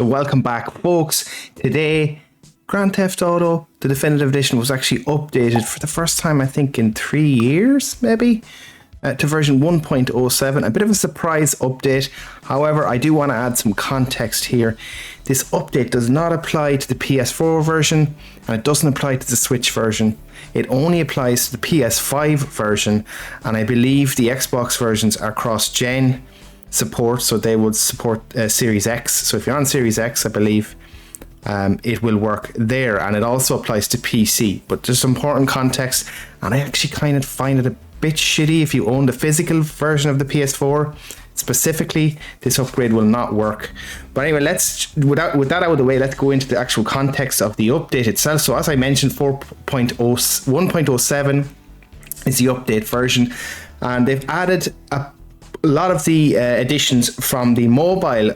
So welcome back, folks. Today, Grand Theft Auto, the Definitive Edition, was actually updated for the first time, I think, in 3 years, maybe, to version 1.07. A bit of a surprise update. However, I do want to add some context here. This update does not apply to the PS4 version, and it doesn't apply to the Switch version. It only applies to the PS5 version, and I believe the Xbox versions are cross-gen support, so they would support Series X. So if you're on Series X, I believe it will work there, and it also applies to PC. But there's important context, and I actually kind of find it a bit shitty if you own the physical version of the PS4. Specifically, this upgrade will not work. But anyway, with that out of the way, let's go into the actual context of the update itself. So as I mentioned, 1.07 is the update version, and they've added a lot of the additions from the mobile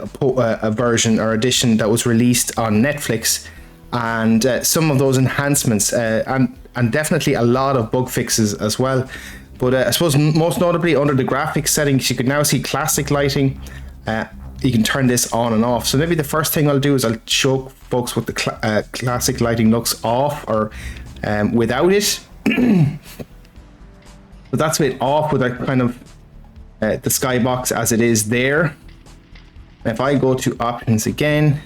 version or edition that was released on Netflix, and some of those enhancements and definitely a lot of bug fixes as well. But I suppose most notably under the graphics settings, you can now see classic lighting. You can turn this on and off. So maybe the first thing I'll do is I'll show folks what the classic lighting looks off or without it. But that's it off with a kind of the skybox as it is there. If I go to options again,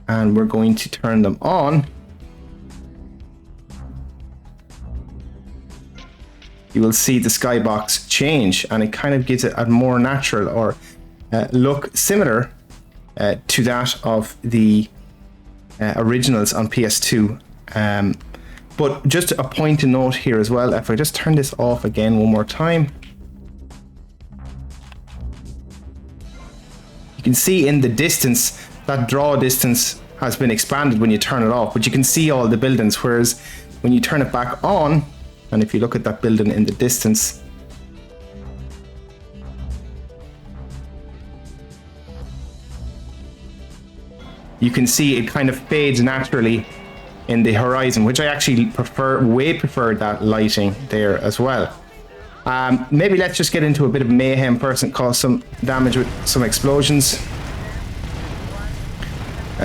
and we're going to turn them on, you will see the skybox change, and it kind of gives it a more natural or look similar to that of the originals on PS2. But just a point to note here as well, if I just turn this off again one more time, you can see in the distance, that draw distance has been expanded when you turn it off, but you can see all the buildings, whereas when you turn it back on, and if you look at that building in the distance, you can see it kind of fades naturally in the horizon, which I actually way prefer that lighting there as well. Maybe let's just get into a bit of mayhem first and cause some damage with some explosions.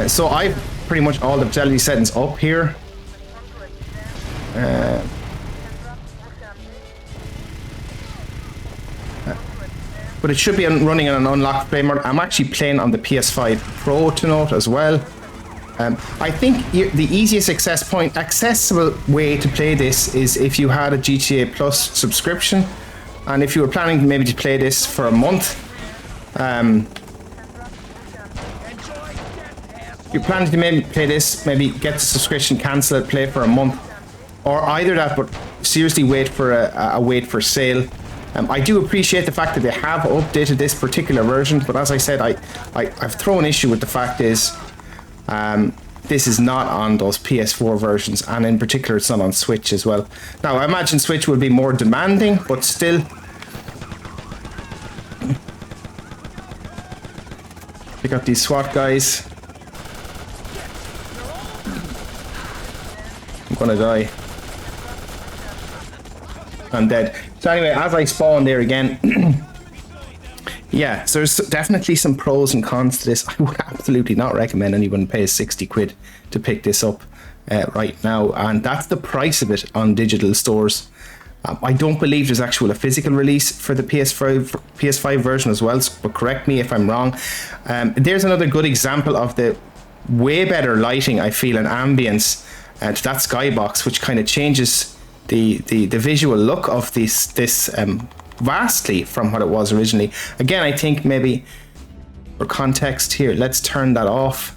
So I've pretty much all the fidelity settings up here. But it should be running on an unlocked frame rate. I'm actually playing on the PS5 Pro to note as well. I think the easiest accessible way to play this is if you had a GTA Plus subscription, and if you were planning maybe to play this for a month, you're planning to maybe play this, maybe get the subscription, cancel it, play for a month, or either that, but seriously wait for a wait for sale. I do appreciate the fact that they have updated this particular version, but as I said, I've thrown issue with the fact is this is not on those PS4 versions, and in particular it's not on Switch as well. Now I imagine Switch will be more demanding, but still. Pick up these SWAT guys. I'm gonna die. I'm dead. So anyway, as I spawn there again, yeah, so there's definitely some pros and cons to this. I would absolutely not recommend anyone pay 60 quid to pick this up right now, and that's the price of it on digital stores. I don't believe there's actually a physical release for the PS5 version as well, but correct me if I'm wrong. There's another good example of the way better lighting, I feel, and ambience to that skybox, which kind of changes the visual look of this vastly from what it was originally. Again, I think maybe for context here, let's turn that off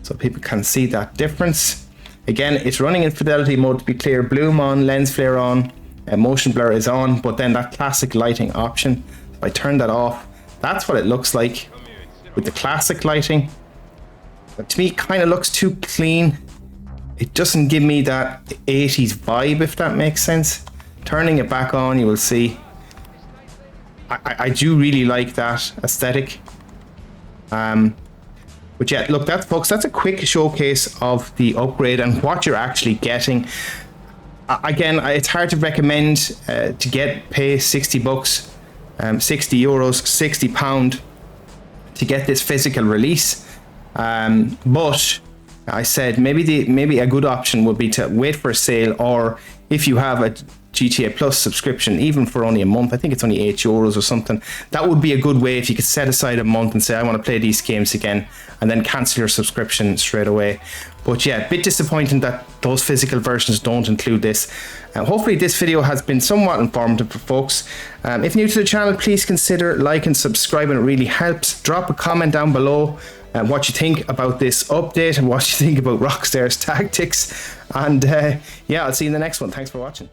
so people can see that difference. Again, it's running in fidelity mode, to be clear. Bloom on, lens flare on, motion blur is on, but then that classic lighting option, if I turn that off, that's what it looks like with the classic lighting. But to me, it kind of looks too clean. It doesn't give me that 80s vibe, if that makes sense. Turning it back on, you will see I do really like that aesthetic. But yeah, look, folks, that's a quick showcase of the upgrade and what you're actually getting. Again, it's hard to recommend to pay 60 bucks, 60 euros, £60 to get this physical release. But I said maybe a good option would be to wait for a sale, or if you have a GTA Plus subscription, even for only a month, I think it's only €8 or something, that would be a good way if you could set aside a month and say, I want to play these games again, and then cancel your subscription straight away. But yeah, a bit disappointing that those physical versions don't include this. Hopefully this video has been somewhat informative for folks. If new to the channel, please consider like and subscribing, it really helps. Drop a comment down below what you think about this update and what you think about Rockstar's tactics. And yeah, I'll see you in the next one. Thanks for watching.